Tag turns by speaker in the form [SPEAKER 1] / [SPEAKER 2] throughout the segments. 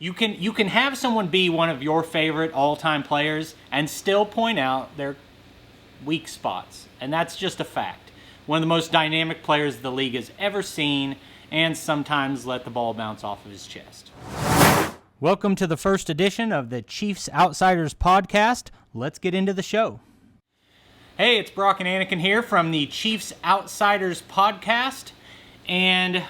[SPEAKER 1] You can have someone be one of your favorite all-time players and still point out their weak spots. And that's just a fact. One of the most dynamic players the league has ever seen, and sometimes let the ball bounce off of his chest. Welcome to the first edition of the Chiefs Outsiders podcast. Let's get into the show. Hey, it's Brock and Anakin here from the Chiefs Outsiders podcast, and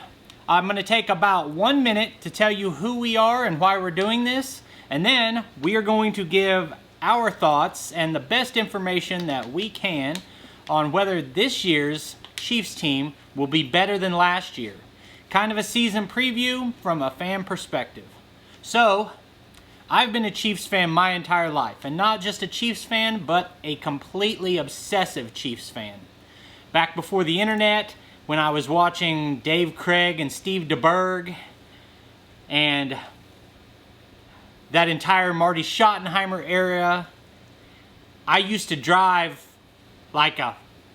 [SPEAKER 1] I'm going to take about 1 minute to tell you who we are and why we're doing this, and then we are going to give our thoughts and the best information that we can on whether this year's Chiefs team will be better than last year. Kind of a season preview from a fan perspective. So, I've been a Chiefs fan my entire life, and not just a Chiefs fan, but a completely obsessive Chiefs fan. Back before the internet, when I was watching Dave Craig and Steve DeBerg, and that entire Marty Schottenheimer era, I used to drive like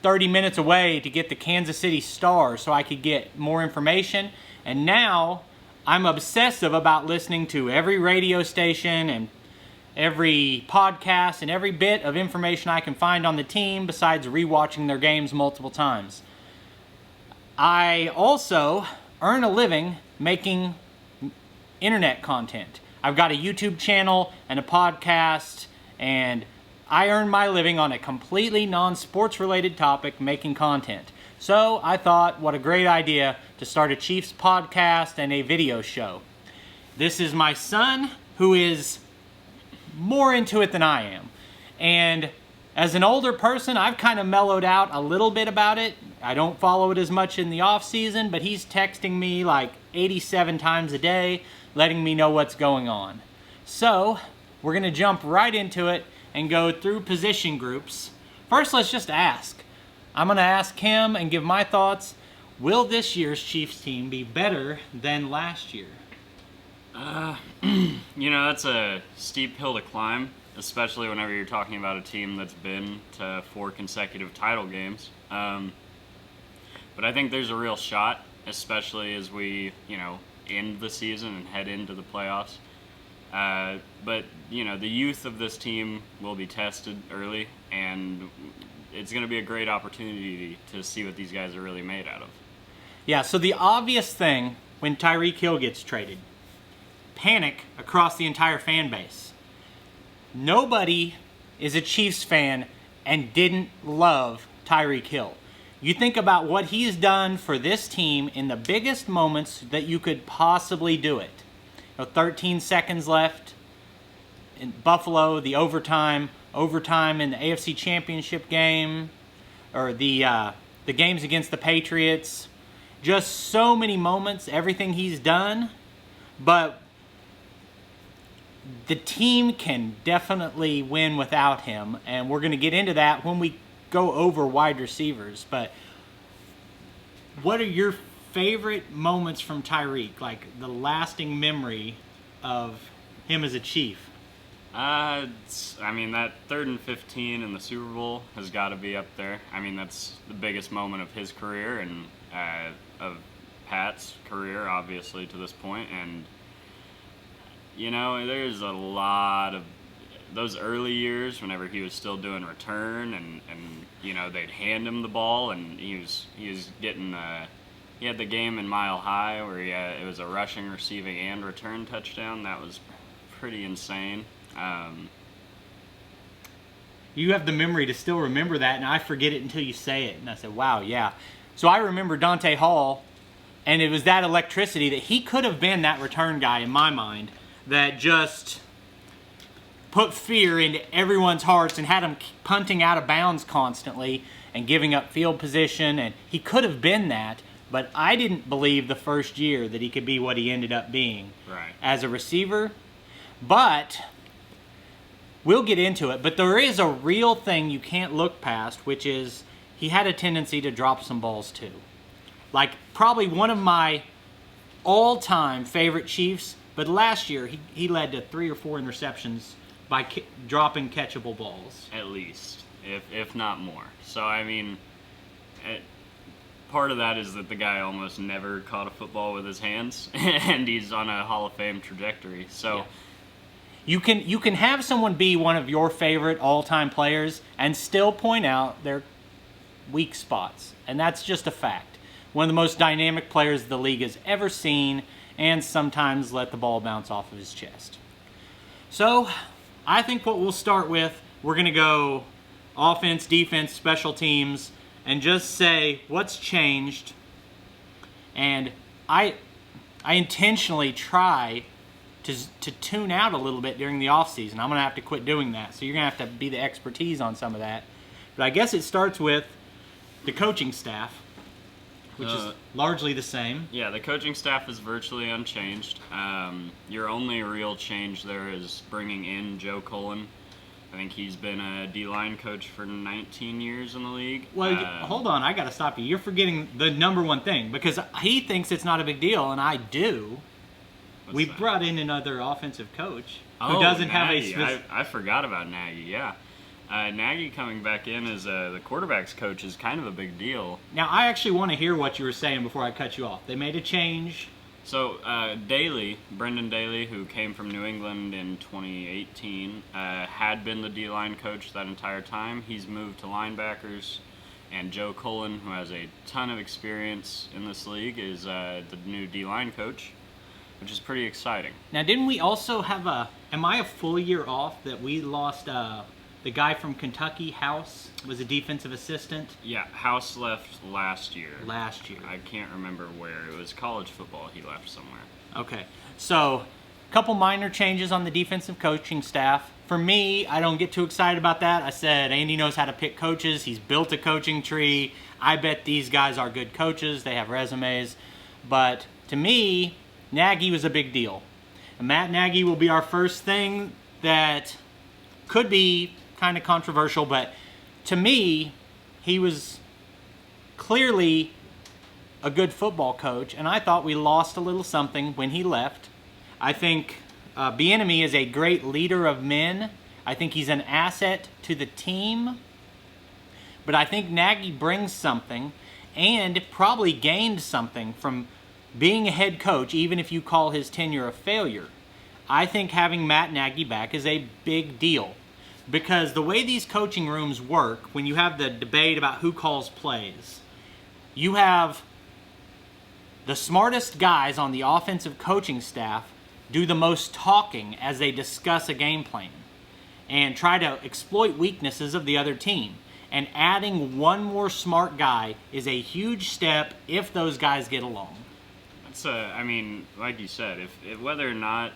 [SPEAKER 1] 30 minutes away to get the Kansas City Star so I could get more information, and now I'm obsessive about listening to every radio station and every podcast and every bit of information I can find on the team besides rewatching their games multiple times. I also earn a living making internet content. I've got a YouTube channel and a podcast, and I earn my living on a completely non-sports related topic, making content. So I thought, what a great idea to start a Chiefs podcast and a video show. This is my son, who is more into it than I am. And as an older person, I've kind of mellowed out a little bit about it. I don't follow it as much in the off season, but he's texting me like 87 times a day, letting me know what's going on. So we're going to jump right into it and go through position groups. First, let's just ask. I'm going to ask him and give my thoughts. Will this year's Chiefs team be better than last year?
[SPEAKER 2] That's a steep hill to climb, especially whenever you're talking about a team that's been to 4 consecutive title games. But I think there's a real shot, especially as we, end the season and head into the playoffs. But the youth of this team will be tested early, and it's going to be a great opportunity to see what these guys are really made out of.
[SPEAKER 1] Yeah, so the obvious thing when Tyreek Hill gets traded, panic across the entire fan base. Nobody is a Chiefs fan and didn't love Tyreek Hill. You think about what he's done for this team in the biggest moments that you could possibly do it. 13 seconds left in Buffalo, the overtime in the AFC Championship game, or the games against the Patriots. Just so many moments, everything he's done. But the team can definitely win without him, and we're going to get into that when we go over wide receivers. But what are your favorite moments from Tyreek, like the lasting memory of him as a Chief?
[SPEAKER 2] That 3rd and 15 in the Super Bowl has got to be up there. That's the biggest moment of his career and of Pat's career, obviously, to this point. And, there's a lot of those early years whenever he was still doing return and they'd hand him the ball, and he was getting he had the game in Mile High where it was a rushing, receiving, and return touchdown. That was pretty insane.
[SPEAKER 1] You have the memory to still remember that, and I forget it until you say it. And I said, wow, yeah. So I remember Dante Hall, and it was that electricity that he could have been that return guy in my mind that just put fear into everyone's hearts and had them punting out of bounds constantly and giving up field position. And he could have been that, but I didn't believe the first year that he could be what he ended up being as a receiver. But we'll get into it. But there is a real thing you can't look past, which is he had a tendency to drop some balls too. Like probably one of my all-time favorite Chiefs, but last year he led to 3 or 4 interceptions by dropping catchable balls.
[SPEAKER 2] At least, if not more. So, part of that is that the guy almost never caught a football with his hands, and he's on a Hall of Fame trajectory. So.
[SPEAKER 1] Yeah. You can have someone be one of your favorite all-time players and still point out their weak spots, and that's just a fact. One of the most dynamic players the league has ever seen, and sometimes let the ball bounce off of his chest. So, I think what we'll start with, we're going to go offense, defense, special teams, and just say what's changed. And I intentionally try to tune out a little bit during the offseason. I'm going to have to quit doing that. So you're going to have to be the expertise on some of that. But I guess it starts with the coaching staff, which is largely the same.
[SPEAKER 2] Yeah, the coaching staff is virtually unchanged. Your only real change there is bringing in Joe Cullen. I think he's been a D-line coach for 19 years in the league.
[SPEAKER 1] Well, hold on. I got to stop you. You're forgetting the number one thing, because he thinks it's not a big deal, and I do. We brought in another offensive coach who doesn't have a...
[SPEAKER 2] I forgot about Nagy, yeah. Nagy coming back in as the quarterback's coach is kind of a big deal.
[SPEAKER 1] Now, I actually want to hear what you were saying before I cut you off. They made a change.
[SPEAKER 2] So, Brendan Daly, who came from New England in 2018, had been the D-line coach that entire time. He's moved to linebackers. And Joe Cullen, who has a ton of experience in this league, is the new D-line coach, which is pretty exciting.
[SPEAKER 1] Now, didn't we also have am I a full year off that we lost the guy from Kentucky, House, was a defensive assistant?
[SPEAKER 2] Yeah, House left last year.
[SPEAKER 1] Last year.
[SPEAKER 2] I can't remember where. It was college football. He left somewhere.
[SPEAKER 1] Okay. So, a couple minor changes on the defensive coaching staff. For me, I don't get too excited about that. I said Andy knows how to pick coaches. He's built a coaching tree. I bet these guys are good coaches. They have resumes. But to me, Nagy was a big deal. And Matt Nagy will be our first thing that could be kind of controversial, but to me, he was clearly a good football coach, and I thought we lost a little something when he left. I think Bieniemy is a great leader of men. I think he's an asset to the team, but I think Nagy brings something and probably gained something from being a head coach, even if you call his tenure a failure. I think having Matt Nagy back is a big deal, because the way these coaching rooms work, when you have the debate about who calls plays, you have the smartest guys on the offensive coaching staff do the most talking as they discuss a game plan and try to exploit weaknesses of the other team. And adding one more smart guy is a huge step if those guys get along.
[SPEAKER 2] I mean, like you said, if whether or not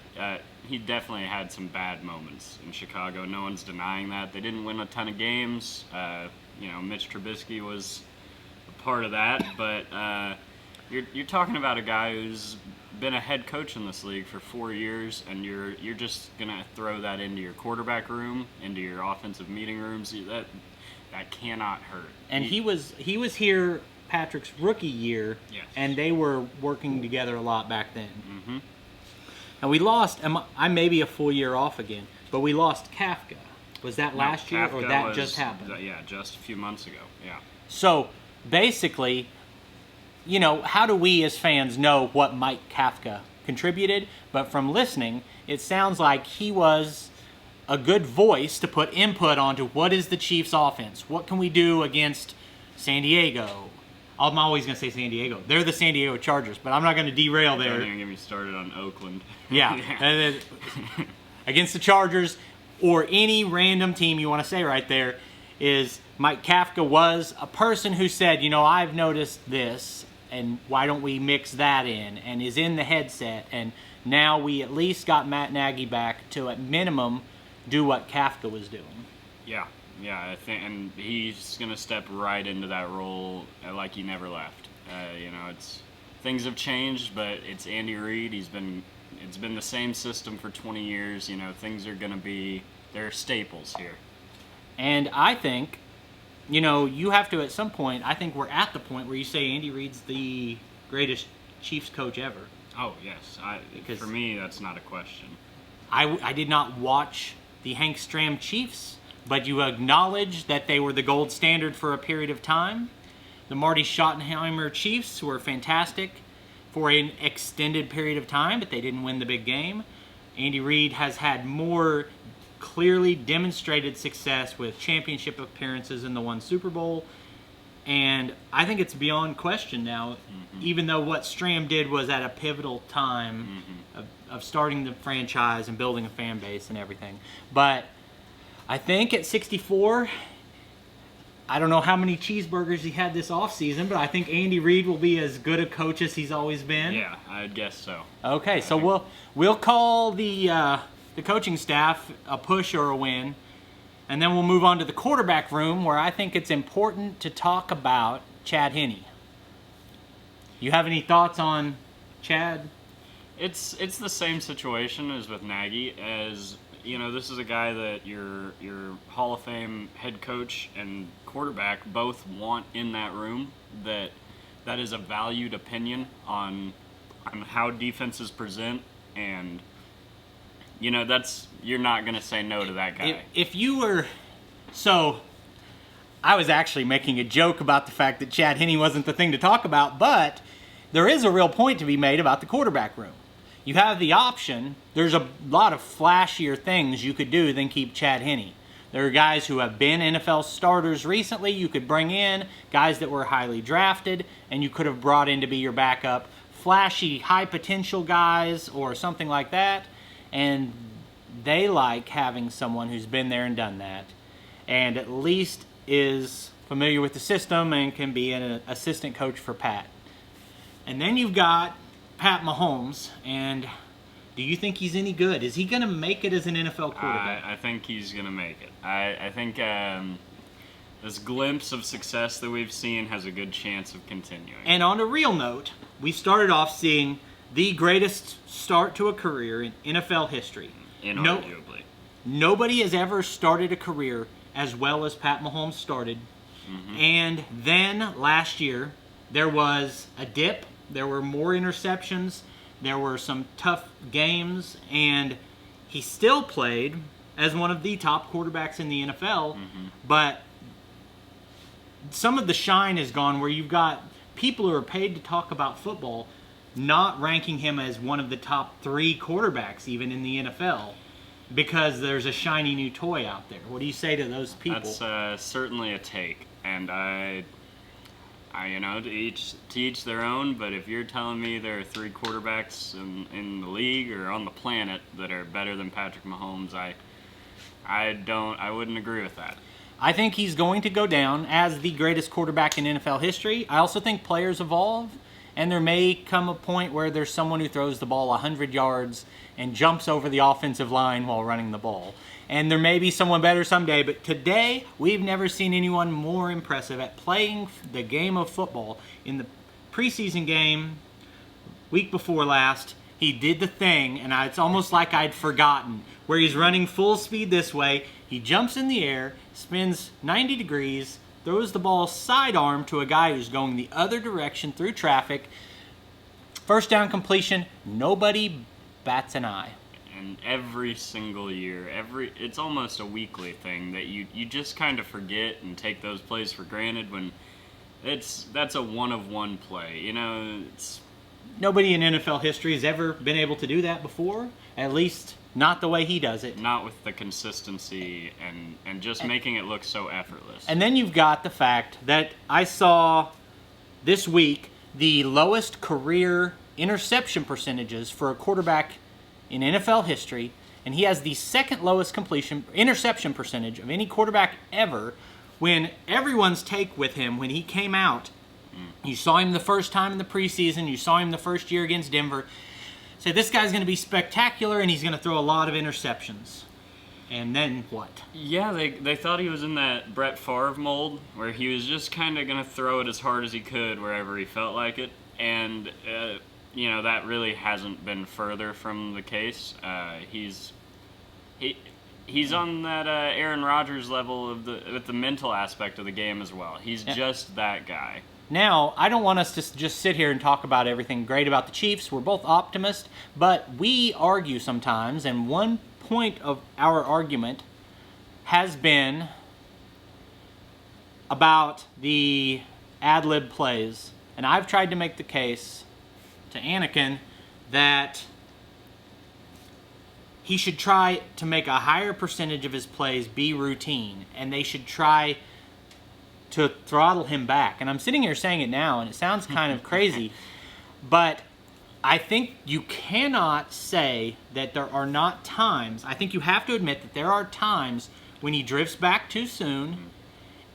[SPEAKER 2] he definitely had some bad moments in Chicago. No one's denying that. They didn't win a ton of games. Mitch Trubisky was a part of that. But you're talking about a guy who's been a head coach in this league for 4 years, and you're just gonna throw that into your quarterback room, into your offensive meeting rooms. That cannot hurt.
[SPEAKER 1] And he was here Patrick's rookie year,
[SPEAKER 2] yes.
[SPEAKER 1] And they were working together a lot back then.
[SPEAKER 2] Mm-hmm.
[SPEAKER 1] And we lost, I may be a full year off again, but we lost Kafka. Was that last year, or that just happened?
[SPEAKER 2] Yeah, just a few months ago, yeah.
[SPEAKER 1] So, basically, how do we as fans know what Mike Kafka contributed? But from listening, it sounds like he was a good voice to put input onto what is the Chiefs' offense. What can we do against San Diego? I'm always going to say San Diego. They're the San Diego Chargers, but I'm not going to derail there.
[SPEAKER 2] Don't even get me started on Oakland.
[SPEAKER 1] Yeah. And then, against the Chargers or any random team you want to say right there is Mike Kafka was a person who said, I've noticed this, and why don't we mix that in, and is in the headset, and now we at least got Matt Nagy back to, at minimum, do what Kafka was doing.
[SPEAKER 2] Yeah, I think, and he's gonna step right into that role like he never left. Things have changed, but it's Andy Reid. It's been the same system for 20 years. Things are gonna be, they're staples here.
[SPEAKER 1] And I think, you have to at some point. I think we're at the point where you say Andy Reid's the greatest Chiefs coach ever.
[SPEAKER 2] Oh yes, for me that's not a question.
[SPEAKER 1] I did not watch the Hank Stram Chiefs, but you acknowledge that they were the gold standard for a period of time. The Marty Schottenheimer Chiefs were fantastic for an extended period of time, but they didn't win the big game. Andy Reid has had more clearly demonstrated success with championship appearances in the one Super Bowl. And I think it's beyond question now, even though what Stram did was at a pivotal time of starting the franchise and building a fan base and everything. But I think at 64, I don't know how many cheeseburgers he had this offseason, but I think Andy Reid will be as good a coach as he's always been.
[SPEAKER 2] Yeah, I'd guess so.
[SPEAKER 1] Okay, so we'll call the coaching staff a push or a win. And then we'll move on to the quarterback room, where I think it's important to talk about Chad Henne. You have any thoughts on Chad?
[SPEAKER 2] It's the same situation as with Nagy. As you know, this is a guy that your Hall of Fame head coach and quarterback both want in that room. That is a valued opinion on how defenses present, and you know, you're not going to say no to that guy.
[SPEAKER 1] If you were... So, I was actually making a joke about the fact that Chad Henne wasn't the thing to talk about, but there is a real point to be made about the quarterback room. You have the option. There's a lot of flashier things you could do than keep Chad Henne. There are guys who have been NFL starters recently you could bring in, guys that were highly drafted, and you could have brought in to be your backup. Flashy, high-potential guys or something like that. And they like having someone who's been there and done that, and at least is familiar with the system and can be an assistant coach for Pat. And then you've got Pat Mahomes, and do you think he's any good? Is he going to make it as an NFL quarterback?
[SPEAKER 2] I think he's going to make it. I think this glimpse of success that we've seen has a good chance of continuing.
[SPEAKER 1] And on a real note, we started off seeing the greatest start to a career in NFL history.
[SPEAKER 2] Inarguably.
[SPEAKER 1] Nobody has ever started a career as well as Pat Mahomes started. And then last year, there was a dip. There were more interceptions. There were some tough games. And he still played as one of the top quarterbacks in the NFL. But some of the shine is gone, where you've got people who are paid to talk about football not ranking him as one of the top 3 quarterbacks even in the NFL because there's a shiny new toy out there. What do you say to those people?
[SPEAKER 2] That's certainly a take, and I you know, to each their own. But if you're telling me there are 3 quarterbacks in the league or on the planet that are better than Patrick Mahomes, I wouldn't agree with that.
[SPEAKER 1] I think he's going to go down as the greatest quarterback in NFL history. I also think players evolve. And there may come a point where there's someone who throws the ball 100 yards and jumps over the offensive line while running the ball. And there may be someone better someday, but today we've never seen anyone more impressive at playing the game of football. In the preseason game, week before last, he did the thing, and it's almost like I'd forgotten, where he's running full speed this way. He jumps in the air, spins 90 degrees, throws the ball sidearm to a guy who's going the other direction through traffic. First down completion, nobody bats an eye.
[SPEAKER 2] And every single year, it's almost a weekly thing that you just kind of forget and take those plays for granted when that's a one-of-one play. You know,
[SPEAKER 1] nobody in NFL history has ever been able to do that before, at least not the way he does it.
[SPEAKER 2] Not with the consistency and just making it look so effortless.
[SPEAKER 1] And then you've got the fact that I saw this week the lowest career interception percentages for a quarterback in NFL history, and he has the second lowest interception percentage of any quarterback ever. When everyone's take with him when he came out, you saw him the first time in the preseason, you saw him the first year against Denver, say this guy's going to be spectacular and he's going to throw a lot of interceptions. And then what?
[SPEAKER 2] Yeah, they thought he was in that Brett Favre mold where he was just kind of going to throw it as hard as he could wherever he felt like it. And, you know, that really hasn't been further from the case. He's on that Aaron Rodgers level with the mental aspect of the game as well. He's just that guy.
[SPEAKER 1] Now, I don't want us to just sit here and talk about everything great about the Chiefs. We're both optimists, but we argue sometimes, and one point of our argument has been about the ad-lib plays. And I've tried to make the case to Anakin that he should try to make a higher percentage of his plays be routine, and they should try to throttle him back. And I'm sitting here saying it now, and it sounds kind of crazy, but I think you cannot say that there are not times. I think you have to admit that there are times when he drifts back too soon,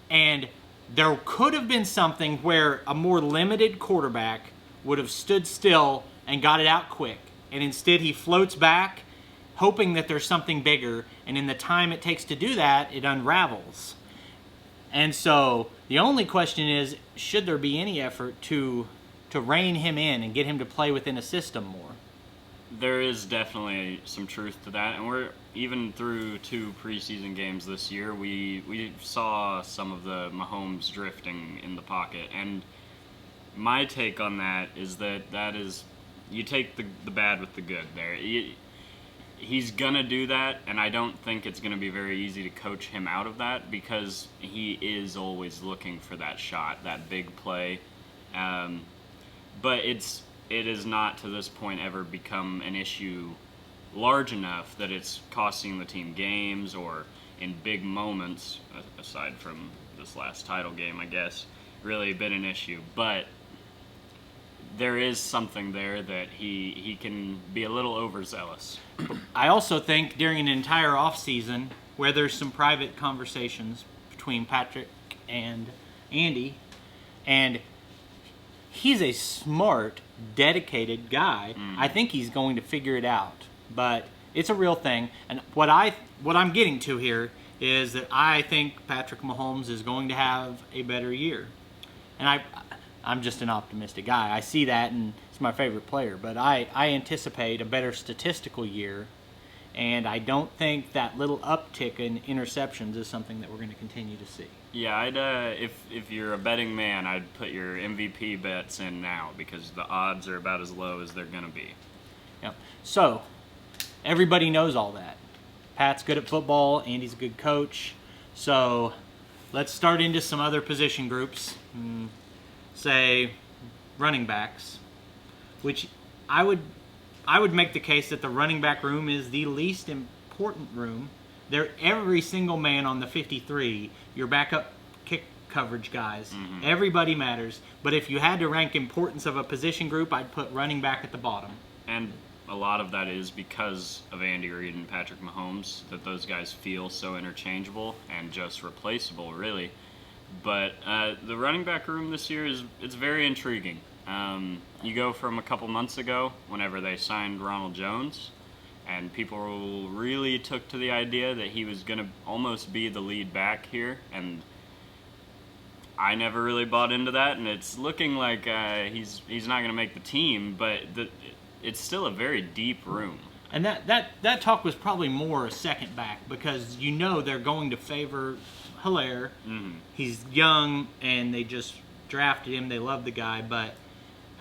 [SPEAKER 1] and there could have been something where a more limited quarterback would have stood still and got it out quick. And instead he floats back, hoping that there's something bigger, and in the time it takes to do that, it unravels. And so the only question is, should there be any effort to rein him in and get him to play within a system more?
[SPEAKER 2] There is definitely some truth to that, and we're even through 2 preseason games this year, we saw some of the Mahomes drifting in the pocket, and my take on that is that is, you take the bad with the good there. He's gonna do that, and I don't think it's gonna be very easy to coach him out of that, because he is always looking for that shot, that big play. But it has not to this point ever become an issue large enough that it's costing the team games or in big moments, aside from this last title game, I guess, really been an issue. But there is something there that he can be a little overzealous.
[SPEAKER 1] I also think during an entire offseason where there's some private conversations between Patrick and Andy, and he's a smart, dedicated guy. I think he's going to figure it out. But it's a real thing. And what I'm getting to here is that I think Patrick Mahomes is going to have a better year. And I'm just an optimistic guy. I see that, and he's my favorite player. But I anticipate a better statistical year. And I don't think that little uptick in interceptions is something that we're going to continue to see.
[SPEAKER 2] Yeah, I'd if you're a betting man, I'd put your MVP bets in now, because the odds are about as low as they're going to be.
[SPEAKER 1] Yep. So, everybody knows all that. Pat's good at football. Andy's a good coach. So, let's start into some other position groups. Say, running backs, which I would make the case that the running back room is the least important room. They're every single man on the 53, your backup kick coverage guys. Everybody matters. But if you had to rank importance of a position group, I'd put running back at the bottom.
[SPEAKER 2] And a lot of that is because of Andy Reid and Patrick Mahomes, that those guys feel so interchangeable and just replaceable, really. But the running back room this year it's very intriguing. You go from a couple months ago, whenever they signed Ronald Jones, and people really took to the idea that he was going to almost be the lead back here, and I never really bought into that, and it's looking like he's not going to make the team, but it's still a very deep room.
[SPEAKER 1] And that talk was probably more a second back, because you know they're going to favor Hilaire. He's young, and they just drafted him. They love the guy, but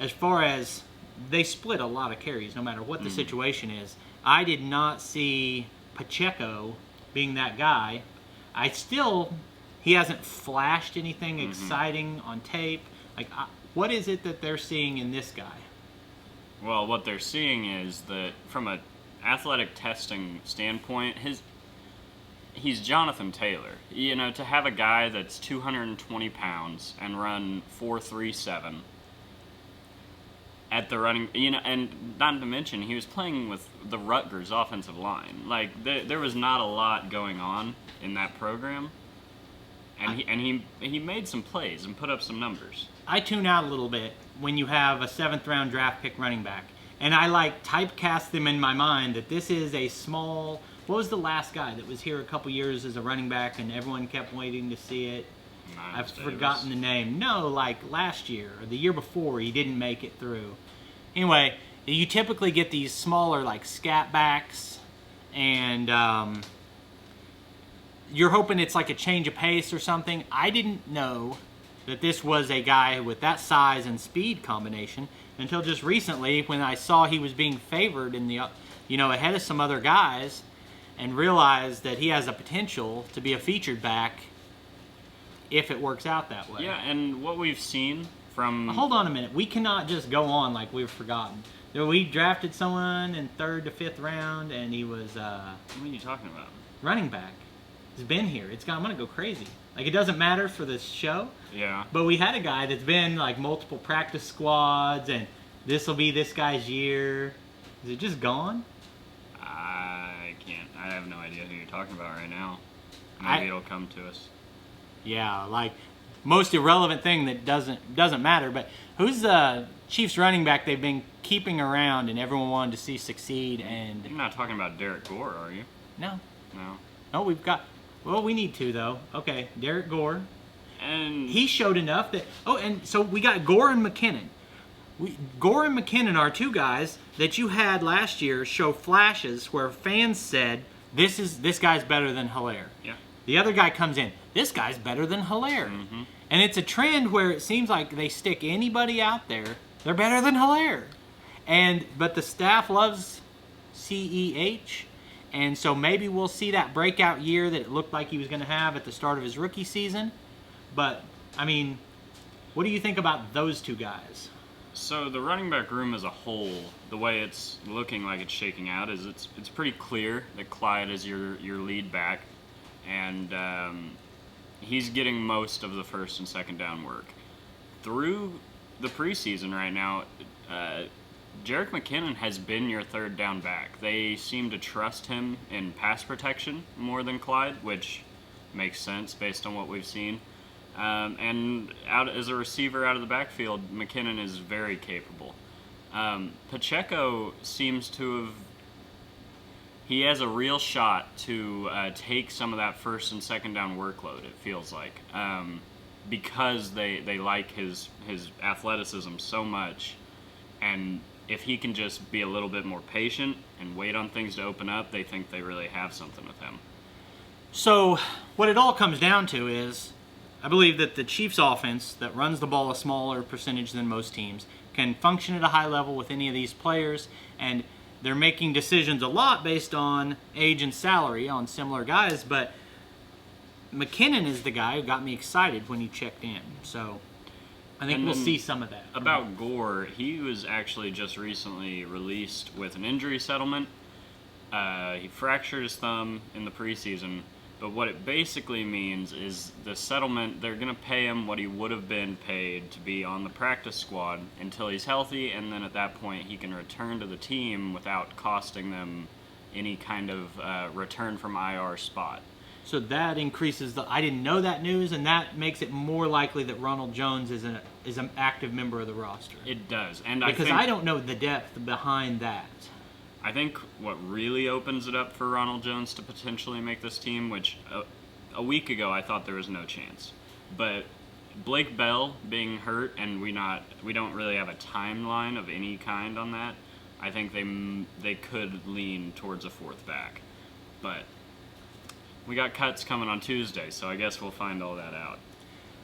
[SPEAKER 1] as far as they split a lot of carries, no matter what the situation is. I did not see Pacheco being that guy. He hasn't flashed anything exciting on tape. Like, what is it that they're seeing in this guy?
[SPEAKER 2] Well, what they're seeing is that from an athletic testing standpoint, he's Jonathan Taylor. You know, to have a guy that's 220 pounds and run 4.37 at the running, you know, and not to mention he was playing with the Rutgers offensive line. Like, there was not a lot going on in that program, and he made some plays and put up some numbers.
[SPEAKER 1] I tune out a little bit when you have a 7th round draft pick running back, and I typecast them in my mind that this is a small. What was the last guy that was here a couple years as a running back and everyone kept waiting to see it? I've forgotten the name. No, like last year or the year before, he didn't make it through. Anyway, you typically get these smaller, like, scat backs, and you're hoping it's like a change of pace or something. I didn't know that this was a guy with that size and speed combination until just recently, when I saw he was being favored in the, ahead of some other guys, and realized that he has a potential to be a featured back. if it works out that way.
[SPEAKER 2] Yeah, and what we've seen from...
[SPEAKER 1] Hold on a minute. We cannot just go on like we've forgotten. We drafted someone in 3rd to 5th round, and he was
[SPEAKER 2] What are you talking about?
[SPEAKER 1] running back. He's been here. I'm going to go crazy. Like, it doesn't matter for this show.
[SPEAKER 2] Yeah.
[SPEAKER 1] But we had a guy that's been, like, multiple practice squads, and this will be this guy's year. Is it just gone?
[SPEAKER 2] I can't. I have no idea who you're talking about right now. Maybe it'll come to us.
[SPEAKER 1] Yeah, like, most irrelevant thing that doesn't matter. But who's the Chiefs running back they've been keeping around and everyone wanted to see succeed? And
[SPEAKER 2] You're not talking about Derek Gore, are you?
[SPEAKER 1] No.
[SPEAKER 2] No.
[SPEAKER 1] No, we've got... Well, we need to, though. Okay, Derek Gore.
[SPEAKER 2] And
[SPEAKER 1] He showed enough that... Oh, and so we got Gore and McKinnon. Gore and McKinnon are two guys that you had last year show flashes where fans said, this guy's better than Hilaire.
[SPEAKER 2] Yeah.
[SPEAKER 1] The other guy comes in, this guy's better than Hilaire.
[SPEAKER 2] Mm-hmm.
[SPEAKER 1] And it's a trend where it seems like they stick anybody out there, they're better than Hilaire. But the staff loves CEH, and so maybe we'll see that breakout year that it looked like he was going to have at the start of his rookie season. But, I mean, what do you think about those two guys?
[SPEAKER 2] So the running back room as a whole, the way it's looking like it's shaking out is it's pretty clear that Clyde is your lead back, and he's getting most of the first and second down work. Through the preseason right now, Jerick McKinnon has been your third down back. They seem to trust him in pass protection more than Clyde, which makes sense based on what we've seen. And out as a receiver out of the backfield, McKinnon is very capable. Pacheco seems to have... He has a real shot to take some of that first and second down workload, it feels like. Because they like his athleticism so much. And if he can just be a little bit more patient and wait on things to open up, they think they really have something with him.
[SPEAKER 1] So what it all comes down to is, I believe that the Chiefs offense that runs the ball a smaller percentage than most teams can function at a high level with any of these players, and they're making decisions a lot based on age and salary on similar guys, but McKinnon is the guy who got me excited when he checked in. So I think we'll see some of that.
[SPEAKER 2] About Gore, he was actually just recently released with an injury settlement. He fractured his thumb in the preseason, but what it basically means is the settlement, they're going to pay him what he would have been paid to be on the practice squad until he's healthy, and then at that point he can return to the team without costing them any kind of return from IR spot.
[SPEAKER 1] So that increases I didn't know that news, and that makes it more likely that Ronald Jones is an active member of the roster.
[SPEAKER 2] It does, and
[SPEAKER 1] because I don't know the depth behind that.
[SPEAKER 2] I think what really opens it up for Ronald Jones to potentially make this team, which a week ago I thought there was no chance, but Blake Bell being hurt and we don't really have a timeline of any kind on that. I think they could lean towards a fourth back, but we got cuts coming on Tuesday, so I guess we'll find all that out.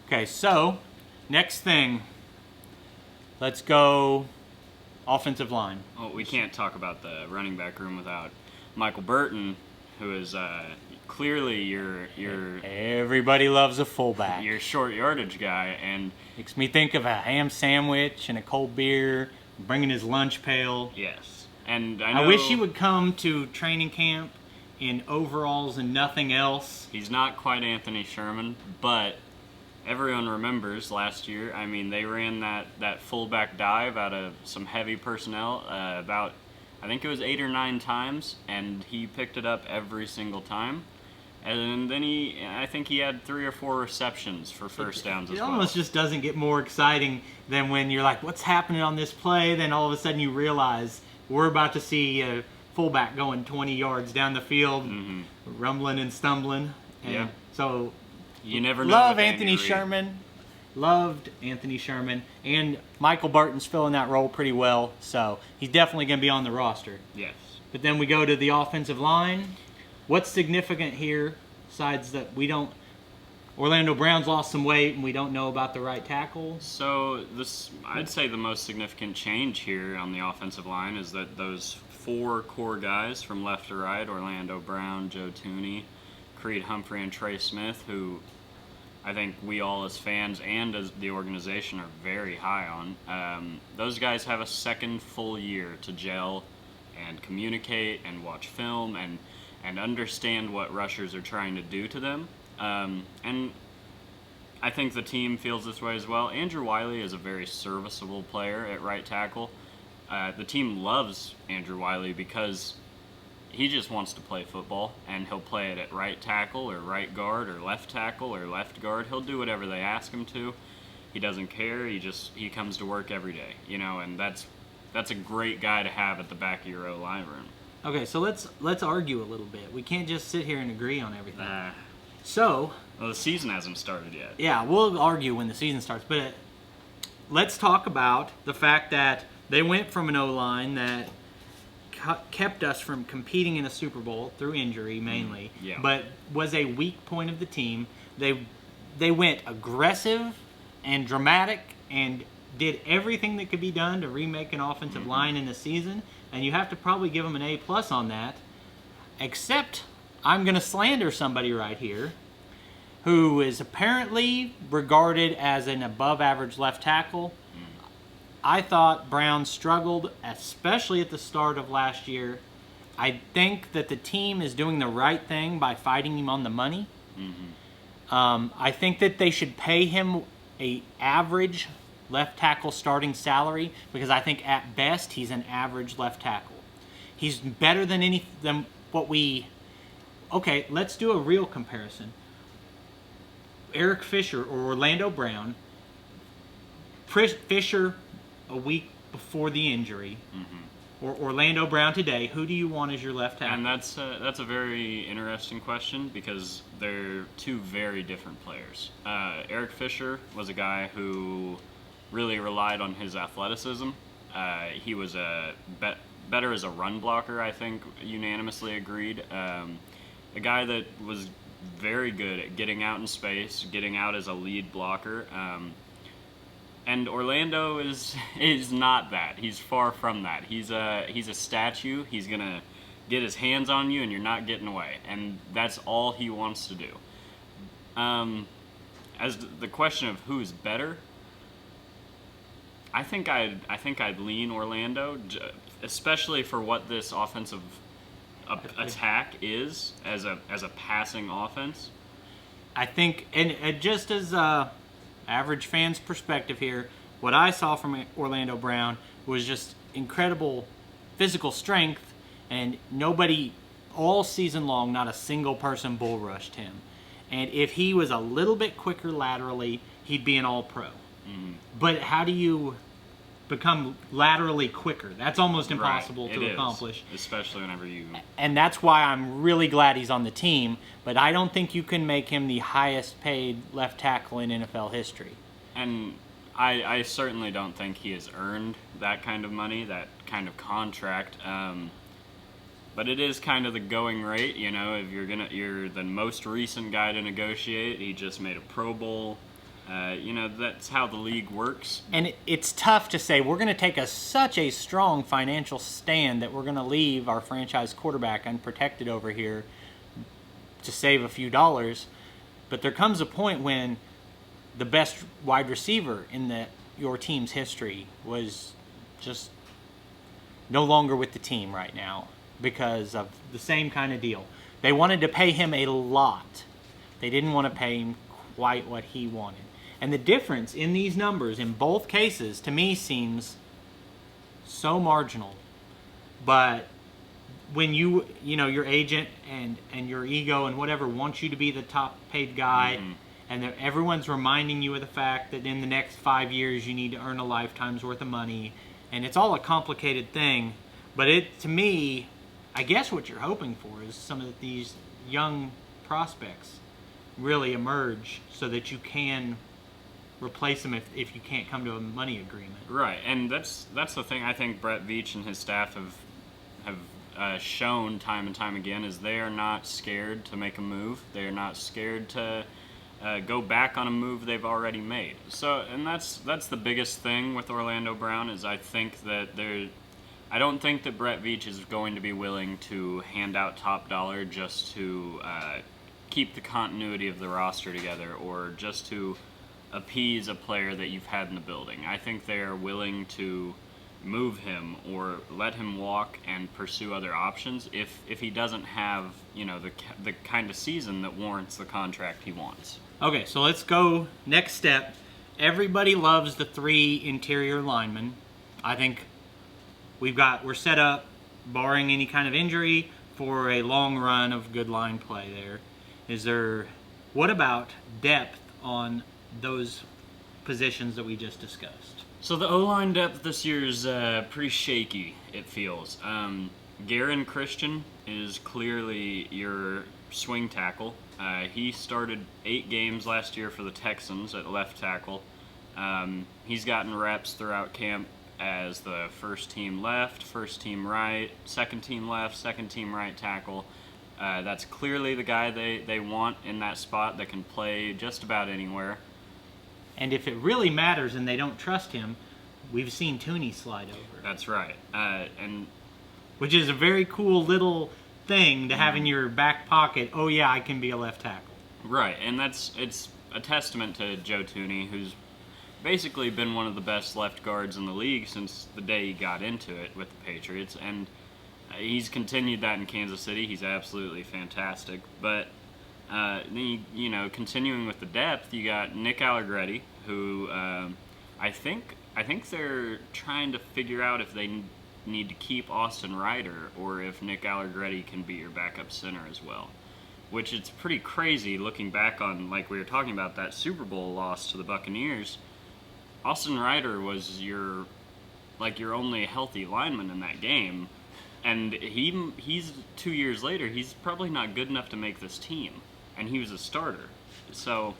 [SPEAKER 1] Okay, so next thing, let's go offensive line.
[SPEAKER 2] Well, we can't talk about the running back room without Michael Burton, who is clearly your
[SPEAKER 1] everybody loves a fullback.
[SPEAKER 2] Your short yardage guy, and
[SPEAKER 1] makes me think of a ham sandwich and a cold beer, bringing his lunch pail.
[SPEAKER 2] Yes, and
[SPEAKER 1] I wish he would come to training camp in overalls and nothing else.
[SPEAKER 2] He's not quite Anthony Sherman, but everyone remembers last year. I mean, they ran that fullback dive out of some heavy personnel about, I think it was 8 or 9 times, and he picked it up every single time. And then I think he had 3 or 4 receptions for first downs as well.
[SPEAKER 1] It almost just doesn't get more exciting than when you're like, what's happening on this play? Then all of a sudden you realize we're about to see a fullback going 20 yards down the field, rumbling and stumbling. And
[SPEAKER 2] yeah.
[SPEAKER 1] So
[SPEAKER 2] you never know.
[SPEAKER 1] Love Anthony Sherman. Loved Anthony Sherman. And Michael Burton's filling that role pretty well. So he's definitely going to be on the roster.
[SPEAKER 2] Yes.
[SPEAKER 1] But then we go to the offensive line. What's significant here, besides that Orlando Brown's lost some weight and we don't know about the right tackle?
[SPEAKER 2] So I'd say the most significant change here on the offensive line is that those 4 core guys from left to right, Orlando Brown, Joe Tooney, Creed Humphrey, and Trey Smith, who I think we all as fans and as the organization are very high on. Those guys have a second full year to gel and communicate and watch film and understand what rushers are trying to do to them. And I think the team feels this way as well. Andrew Wiley is a very serviceable player at right tackle. The team loves Andrew Wiley because he just wants to play football, and he'll play it at right tackle or right guard or left tackle or left guard. He'll do whatever they ask him to. He doesn't care. He comes to work every day, and that's a great guy to have at the back of your O-line room.
[SPEAKER 1] Okay, so let's argue a little bit. We can't just sit here and agree on everything.
[SPEAKER 2] Well, the season hasn't started yet.
[SPEAKER 1] Yeah, we'll argue when the season starts, but let's talk about the fact that they went from an O-line that kept us from competing in a Super Bowl through injury mainly, but was a weak point of the team. They went aggressive and dramatic and did everything that could be done to remake an offensive line in the season, and you have to probably give them an A+ on that, except I'm going to slander somebody right here who is apparently regarded as an above-average left tackle. I thought Brown struggled, especially at the start of last year. I think that the team is doing the right thing by fighting him on the money. I think that they should pay him a average left tackle starting salary, because I think at best he's an average left tackle. He's better than what we... Okay, let's do a real comparison. Eric Fisher or Orlando Brown. Fisher a week before the injury, or Orlando Brown today. Who do you want as your left tackle?
[SPEAKER 2] And that's a very interesting question, because they're two very different players. Eric Fisher was a guy who really relied on his athleticism. He was better as a run blocker, I think, unanimously agreed. A guy that was very good at getting out in space, getting out as a lead blocker. And Orlando is not that. He's far from that. He's a statue. He's gonna get his hands on you, and you're not getting away. And that's all he wants to do. As the question of who's better, I think I'd lean Orlando, especially for what this offensive attack is as a passing offense.
[SPEAKER 1] I think, and just as average fan's perspective here, what I saw from Orlando Brown was just incredible physical strength, and nobody all season long, not a single person bull rushed him. And if he was a little bit quicker laterally, he'd be an all-pro. But how do you become laterally quicker? That's almost impossible to accomplish.
[SPEAKER 2] Especially whenever you...
[SPEAKER 1] And that's why I'm really glad he's on the team, but I don't think you can make him the highest paid left tackle in NFL history.
[SPEAKER 2] And I certainly don't think he has earned that kind of money, that kind of contract. But it is kind of the going rate, if you're the most recent guy to negotiate. He just made a Pro Bowl. That's how the league works.
[SPEAKER 1] And it's tough to say we're going to take such a strong financial stand that we're going to leave our franchise quarterback unprotected over here to save a few dollars. But there comes a point when the best wide receiver in your team's history was just no longer with the team right now because of the same kind of deal. They wanted to pay him a lot. They didn't want to pay him quite what he wanted. And the difference in these numbers in both cases, to me, seems so marginal. But when your agent and your ego and whatever wants you to be the top paid guy, and everyone's reminding you of the fact that in the next 5 years you need to earn a lifetime's worth of money, and it's all a complicated thing. But to me, I guess what you're hoping for is some of these young prospects really emerge so that you can replace them if you can't come to a money agreement.
[SPEAKER 2] Right, and that's the thing I think Brett Veach and his staff have shown time and time again, is they are not scared to make a move. They are not scared to go back on a move they've already made. So, and that's the biggest thing with Orlando Brown, is I don't think that Brett Veach is going to be willing to hand out top dollar just to keep the continuity of the roster together or just to appease a player that you've had in the building. I think they are willing to move him or let him walk and pursue other options if he doesn't have, the kind of season that warrants the contract he wants.
[SPEAKER 1] Okay, so let's go next step. Everybody loves the 3 interior linemen. I think we're set up, barring any kind of injury, for a long run of good line play there. What about depth on those positions that we just discussed?
[SPEAKER 2] So the O-line depth this year is pretty shaky, it feels. Garen Christian is clearly your swing tackle. He started 8 games last year for the Texans at left tackle. He's gotten reps throughout camp as the first team left, first team right, second team left, second team right tackle. That's clearly the guy they want in that spot that can play just about anywhere.
[SPEAKER 1] And if it really matters and they don't trust him, we've seen Tooney slide over.
[SPEAKER 2] That's right.
[SPEAKER 1] Which is a very cool little thing to have in your back pocket. Oh yeah, I can be a left tackle.
[SPEAKER 2] Right, and it's a testament to Joe Tooney, who's basically been one of the best left guards in the league since the day he got into it with the Patriots, and he's continued that in Kansas City. He's absolutely fantastic. But continuing with the depth, you got Nick Allegretti, who I think they're trying to figure out if they need to keep Austin Ryder or if Nick Allegretti can be your backup center as well. Which it's pretty crazy looking back on, like we were talking about, that Super Bowl loss to the Buccaneers. Austin Ryder was your only healthy lineman in that game, and he's 2 years later, he's probably not good enough to make this team, and he was a starter. So,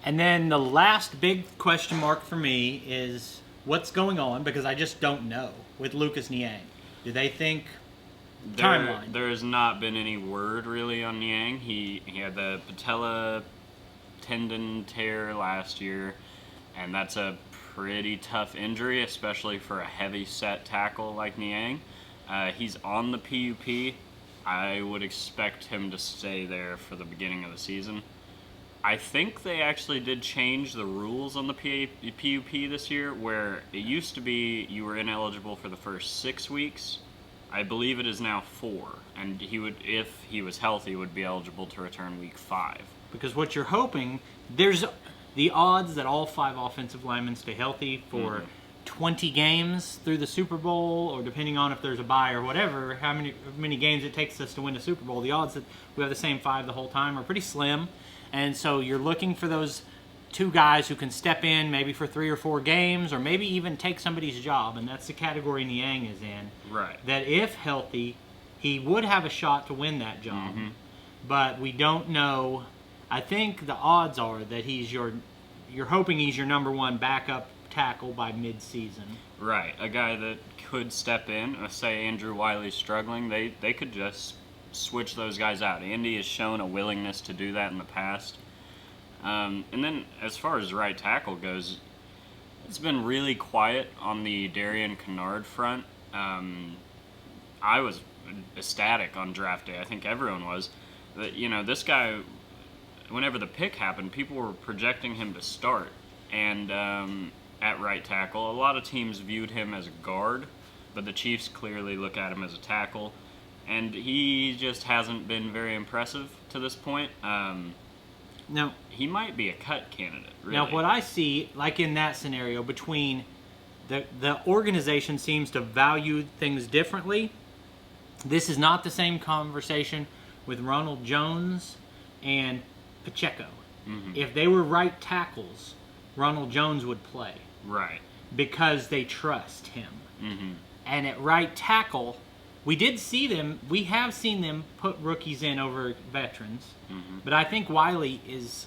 [SPEAKER 1] and then the last big question mark for me is what's going on, because I just don't know, with Lucas Niang. Do they think timeline?
[SPEAKER 2] There has not been any word really on Niang. He had the patella tendon tear last year, and that's a pretty tough injury, especially for a heavy set tackle like Niang. He's on the PUP. I would expect him to stay there for the beginning of the season. I think they actually did change the rules on the PUP this year, where it used to be you were ineligible for the first 6 weeks. I believe it is now 4, and he would, if he was healthy, would be eligible to return week 5.
[SPEAKER 1] Because what you're hoping, there's the odds that all 5 offensive linemen stay healthy for 20 games through the Super Bowl, or depending on if there's a bye or whatever, how many games it takes us to win the Super Bowl, the odds that we have the same 5 the whole time are pretty slim. And so you're looking for those 2 guys who can step in maybe for 3 or 4 games, or maybe even take somebody's job, and that's the category Niang is in.
[SPEAKER 2] Right.
[SPEAKER 1] That if healthy, he would have a shot to win that job. But we don't know. I think the odds are that you're hoping he's your number 1 backup tackle by mid-season.
[SPEAKER 2] Right, a guy that could step in. Say Andrew Wiley's struggling, they could just switch those guys out. Andy has shown a willingness to do that in the past. And then as far as right tackle goes, it's been really quiet on the Darian Kennard front. I was ecstatic on draft day. I think everyone was. That, this guy, whenever the pick happened, people were projecting him to start. And at right tackle, a lot of teams viewed him as a guard, but the Chiefs clearly look at him as a tackle. And he just hasn't been very impressive to this point.
[SPEAKER 1] Now,
[SPEAKER 2] he might be a cut candidate, really.
[SPEAKER 1] Now, what I see, like in that scenario, between the organization seems to value things differently. This is not the same conversation with Ronald Jones and Pacheco. If they were right tackles, Ronald Jones would play.
[SPEAKER 2] Right.
[SPEAKER 1] Because they trust him. And at right tackle, we have seen them put rookies in over veterans, but I think Wiley is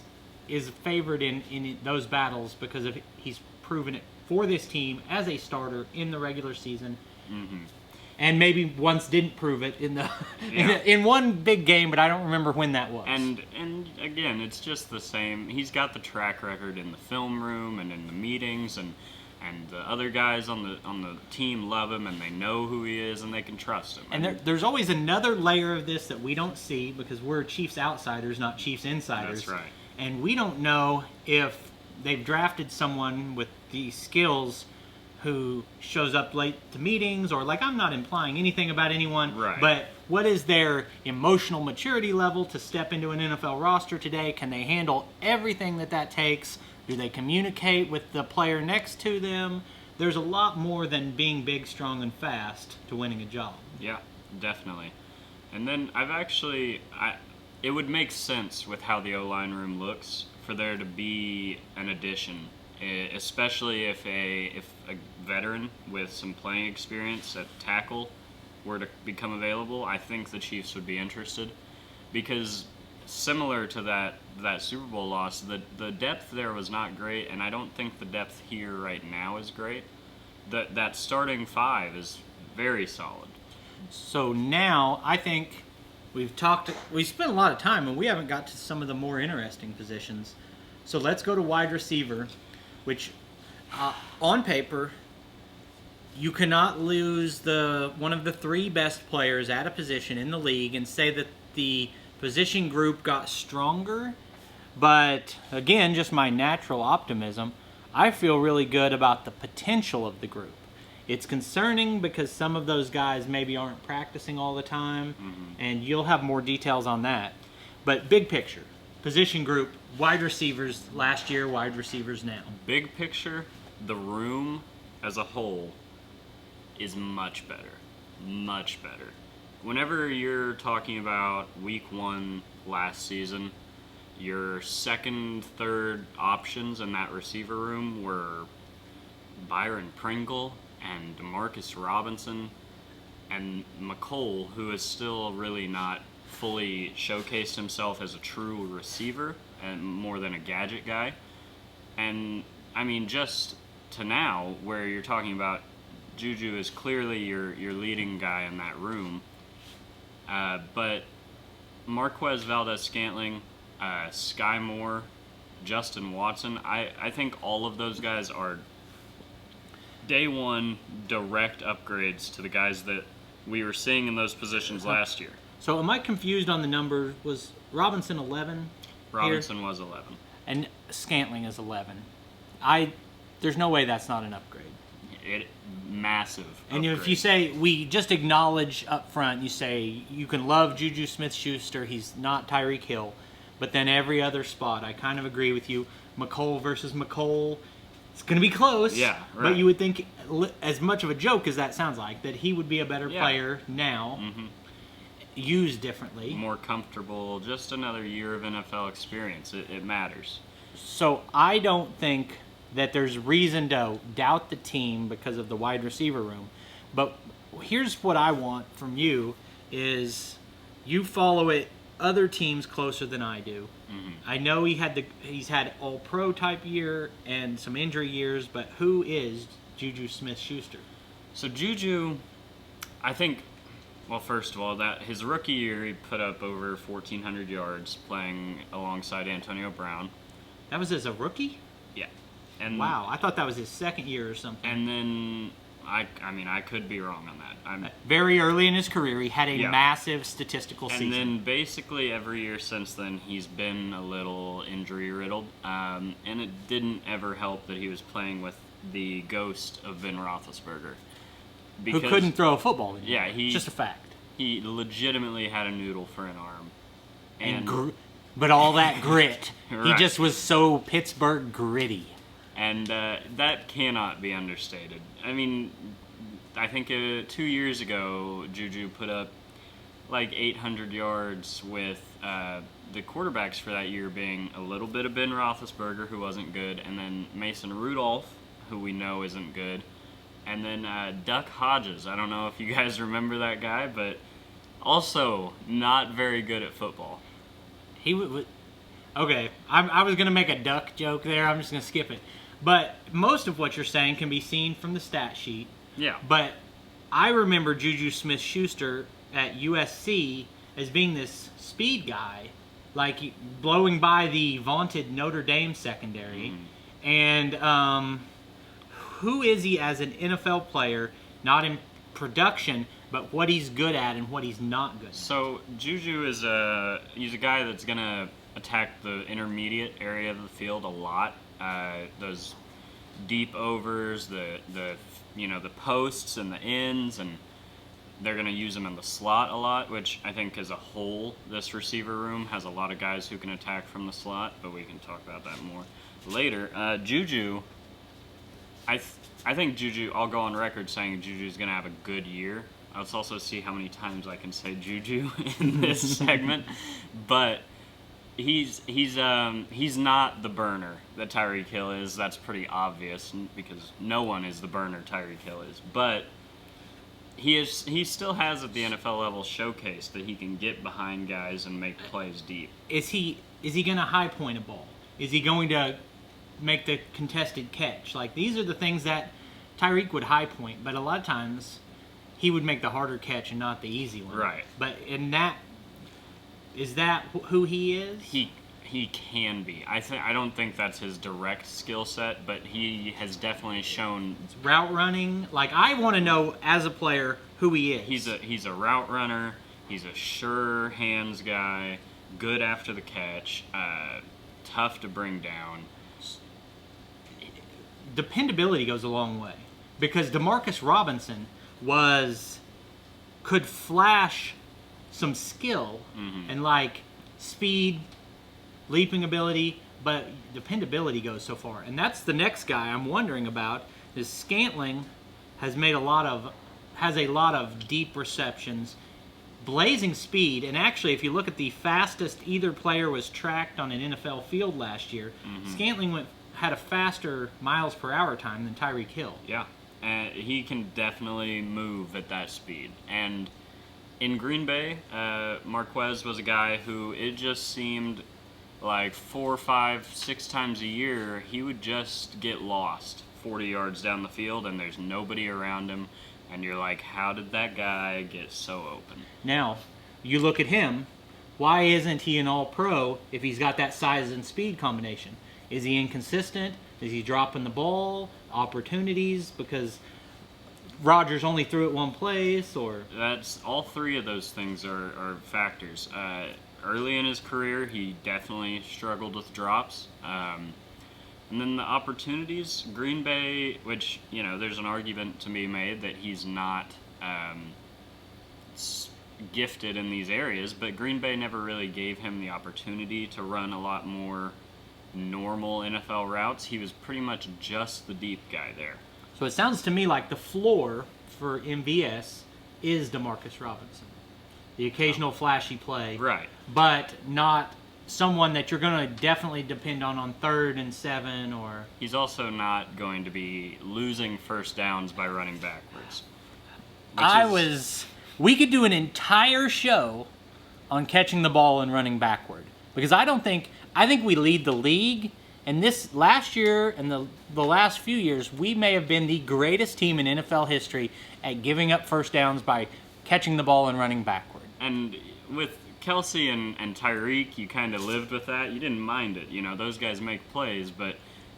[SPEAKER 1] favored in those battles because he's proven it for this team as a starter in the regular season, and maybe once didn't prove it in one big game, but I don't remember when that was.
[SPEAKER 2] And again, it's just the same. He's got the track record in the film room and in the meetings, and and the other guys on the team love him, and they know who he is, and they can trust him.
[SPEAKER 1] And there's always another layer of this that we don't see because we're Chiefs outsiders, not Chiefs insiders.
[SPEAKER 2] That's right.
[SPEAKER 1] And we don't know if they've drafted someone with these skills who shows up late to meetings, or like, I'm not implying anything about anyone,
[SPEAKER 2] right.
[SPEAKER 1] But what is their emotional maturity level to step into an NFL roster today? Can they handle everything that takes? Do they communicate with the player next to them? There's a lot more than being big, strong, and fast to winning a job.
[SPEAKER 2] Yeah, definitely. And then it would make sense with how the O-line room looks for there to be an addition, especially if a veteran with some playing experience at tackle were to become available. I think the Chiefs would be interested, because similar to that Super Bowl loss, the depth there was not great, and I don't think the depth here right now is great. That starting five is very solid.
[SPEAKER 1] So now I think we spent a lot of time and we haven't got to some of the more interesting positions. So let's go to wide receiver, which on paper, you cannot lose one of the three best players at a position in the league and say that the position group got stronger. But again, just my natural optimism, I feel really good about the potential of the group. It's concerning because some of those guys maybe aren't practicing all the time, and you'll have more details on that. But big picture, position group, wide receivers last year, wide receivers now.
[SPEAKER 2] Big picture, the room as a whole is much better. Much better. Whenever you're talking about week 1 last season, your second, third options in that receiver room were Byron Pringle and Demarcus Robinson and McCole, who is still really not fully showcased himself as a true receiver and more than a gadget guy. And I mean, just to now, where you're talking about Juju is clearly your leading guy in that room, but Marquez Valdez-Scantling, Sky Moore, Justin Watson, I think all of those guys are day one direct upgrades to the guys that we were seeing in those positions last year.
[SPEAKER 1] So am I confused on the number? Was Robinson 11?
[SPEAKER 2] Robinson was 11.
[SPEAKER 1] And Scantling is 11. There's no way that's not an upgrade.
[SPEAKER 2] Massive
[SPEAKER 1] And
[SPEAKER 2] upgrade.
[SPEAKER 1] if you say, we just acknowledge up front, you say you can love Juju Smith-Schuster, he's not Tyreek Hill, but then every other spot, I kind of agree with you. McCole versus McCole, it's going to be close.
[SPEAKER 2] Yeah, right.
[SPEAKER 1] But you would think, as much of a joke as that sounds like, that he would be a better player now, used differently.
[SPEAKER 2] More comfortable, just another year of NFL experience. It matters.
[SPEAKER 1] So I don't think that there's reason to doubt the team because of the wide receiver room. But here's what I want from you is you follow it other teams closer than I do. I know he's had all-pro type year and some injury years, but who is Juju Smith-Schuster?
[SPEAKER 2] So Juju, I think, well, first of all, that his rookie year he put up over 1,400 yards playing alongside Antonio Brown.
[SPEAKER 1] That was as a rookie?
[SPEAKER 2] Yeah. And
[SPEAKER 1] wow, I thought that was his second year or something.
[SPEAKER 2] And then, I mean, I could be wrong on that.
[SPEAKER 1] Very early in his career, he had a massive statistical season.
[SPEAKER 2] And then basically every year since then, he's been a little injury-riddled. And it didn't ever help that he was playing with the ghost of Ben Roethlisberger.
[SPEAKER 1] Who couldn't throw a football anymore.
[SPEAKER 2] Yeah,
[SPEAKER 1] just a fact.
[SPEAKER 2] He legitimately had a noodle for an arm.
[SPEAKER 1] But all that grit.
[SPEAKER 2] Right.
[SPEAKER 1] He just was so Pittsburgh gritty.
[SPEAKER 2] And that cannot be understated. I mean, I think 2 years ago, Juju put up like 800 yards with the quarterbacks for that year being a little bit of Ben Roethlisberger, who wasn't good, and then Mason Rudolph, who we know isn't good, and then Duck Hodges. I don't know if you guys remember that guy, but also not very good at football.
[SPEAKER 1] He would. Okay, I was going to make a duck joke there. I'm just going to skip it. But most of what you're saying can be seen from the stat sheet.
[SPEAKER 2] Yeah.
[SPEAKER 1] But I remember Juju Smith-Schuster at USC as being this speed guy, like blowing by the vaunted Notre Dame secondary. And who is he as an NFL player, not in production, but what he's good at and what he's not good at?
[SPEAKER 2] So Juju is he's a guy that's gonna attack the intermediate area of the field a lot. Those deep overs, the posts and the ends, and they're going to use him in the slot a lot, which I think as a whole, this receiver room has a lot of guys who can attack from the slot, but we can talk about that more later. Juju, I think Juju, I'll go on record saying Juju's going to have a good year. Let's also see how many times I can say Juju in this segment, but he's not the burner that Tyreek Hill is. That's pretty obvious because no one is the burner Tyreek Hill is, but he still has at the NFL level showcased that he can get behind guys and make plays deep.
[SPEAKER 1] Is he going to high point a ball? Is he going to make the contested catch? Like, these are the things that Tyreek would high point, but a lot of times he would make the harder catch and not the easy one.
[SPEAKER 2] Right.
[SPEAKER 1] But is that who he is?
[SPEAKER 2] He can be. I don't think that's his direct skill set, but he has definitely shown
[SPEAKER 1] route running. Like, I want to know as a player who he is.
[SPEAKER 2] He's a route runner. He's a sure hands guy. Good after the catch. Tough to bring down.
[SPEAKER 1] Dependability goes a long way, because Demarcus Robinson could flash some skill and like speed, leaping ability, but dependability goes so far. And that's the next guy I'm wondering about. Is Scantling has a lot of deep receptions, blazing speed, and actually if you look at the fastest either player was tracked on an NFL field last year, Scantling had a faster miles per hour time than Tyreek Hill.
[SPEAKER 2] Yeah, he can definitely move at that speed. And in Green Bay, Marquez was a guy who it just seemed like 4, 5, 6 times a year he would just get lost 40 yards down the field and there's nobody around him, and you're like, how did that guy get so open?
[SPEAKER 1] Now, you look at him, why isn't he an all-pro if he's got that size and speed combination? Is he inconsistent? Is he dropping the ball? Opportunities? Because Rodgers only threw it one place, or?
[SPEAKER 2] That's all three of those things are factors. Early in his career, he definitely struggled with drops. And then the opportunities, Green Bay, which, there's an argument to be made that he's not gifted in these areas, but Green Bay never really gave him the opportunity to run a lot more normal NFL routes. He was pretty much just the deep guy there.
[SPEAKER 1] So it sounds to me like the floor for MVS is Demarcus Robinson. The occasional flashy play.
[SPEAKER 2] Right.
[SPEAKER 1] But not someone that you're going to definitely depend on 3rd and 7 or...
[SPEAKER 2] He's also not going to be losing first downs by running backwards.
[SPEAKER 1] We could do an entire show on catching the ball and running backward. Because I think we lead the league. And this last year and the last few years, we may have been the greatest team in NFL history at giving up first downs by catching the ball and running backward.
[SPEAKER 2] And with Kelsey and Tyreek, you kind of lived with that. You didn't mind it. Those guys make plays, but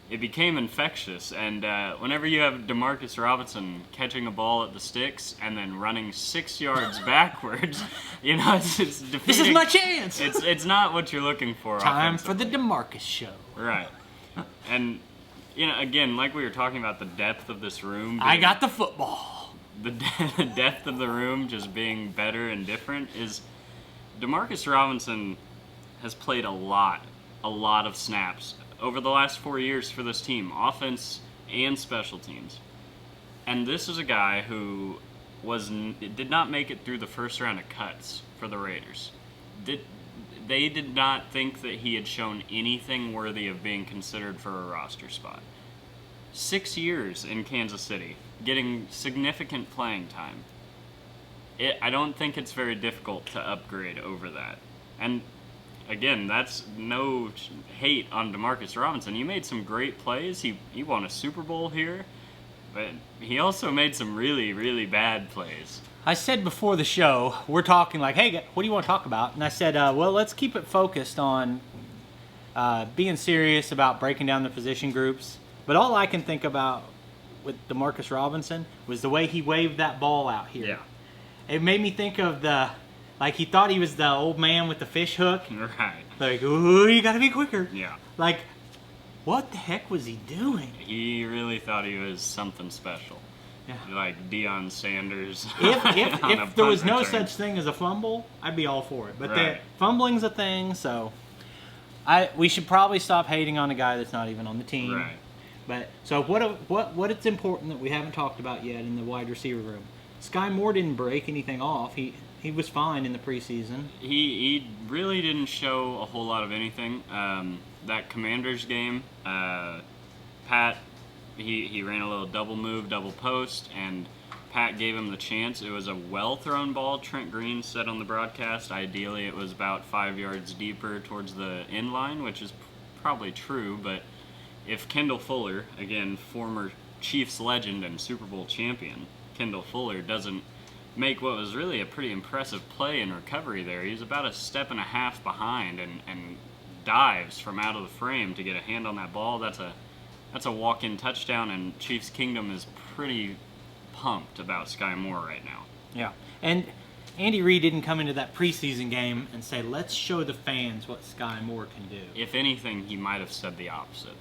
[SPEAKER 2] it became infectious. And whenever you have Demarcus Robinson catching a ball at the sticks and then running 6 yards backwards, it's defeating.
[SPEAKER 1] This is my chance!
[SPEAKER 2] It's not what you're looking for.
[SPEAKER 1] Time for the DeMarcus show.
[SPEAKER 2] Right. And, again, like we were talking about the depth of this room.
[SPEAKER 1] I got the football.
[SPEAKER 2] The depth of the room just being better and different is Demarcus Robinson has played a lot of snaps over the last 4 years for this team, offense and special teams. And this is a guy who did not make it through the first round of cuts for the Raiders. They did not think that he had shown anything worthy of being considered for a roster spot. 6 years in Kansas City, getting significant playing time. I don't think it's very difficult to upgrade over that. And again, that's no hate on Demarcus Robinson. He made some great plays. He won a Super Bowl here, but he also made some really, really bad plays.
[SPEAKER 1] I said before the show, we're talking like, hey, what do you want to talk about? And I said, well, let's keep it focused on being serious about breaking down the position groups. But all I can think about with Demarcus Robinson was the way he waved that ball out here.
[SPEAKER 2] Yeah.
[SPEAKER 1] It made me think of like he thought he was the old man with the fish hook.
[SPEAKER 2] Right.
[SPEAKER 1] Like, ooh, you gotta be quicker.
[SPEAKER 2] Yeah.
[SPEAKER 1] Like, what the heck was he doing?
[SPEAKER 2] He really thought he was something special.
[SPEAKER 1] Yeah.
[SPEAKER 2] Like Deion Sanders.
[SPEAKER 1] If there was no such thing as a fumble, I'd be all for it. But
[SPEAKER 2] Right.
[SPEAKER 1] fumbling's a thing, so we should probably stop hating on a guy that's not even on the team.
[SPEAKER 2] Right.
[SPEAKER 1] But so what it's important that we haven't talked about yet in the wide receiver room. Sky Moore didn't break anything off. He was fine in the preseason.
[SPEAKER 2] He really didn't show a whole lot of anything. That Commanders game, Pat, he ran a little double move, double post, and Pat gave him the chance. It was a well-thrown ball, Trent Green said on the broadcast. Ideally, it was about 5 yards deeper towards the end line, which is probably true, but if Kendall Fuller, again, former Chiefs legend and Super Bowl champion, Kendall Fuller doesn't make what was really a pretty impressive play in recovery there. He's about a step and a half behind and dives from out of the frame to get a hand on that ball. That's a walk-in touchdown, and Chiefs Kingdom is pretty pumped about Sky Moore right now.
[SPEAKER 1] Yeah. And Andy Reid didn't come into that preseason game and say, let's show the fans what Sky Moore can do.
[SPEAKER 2] If anything, he might have said the opposite.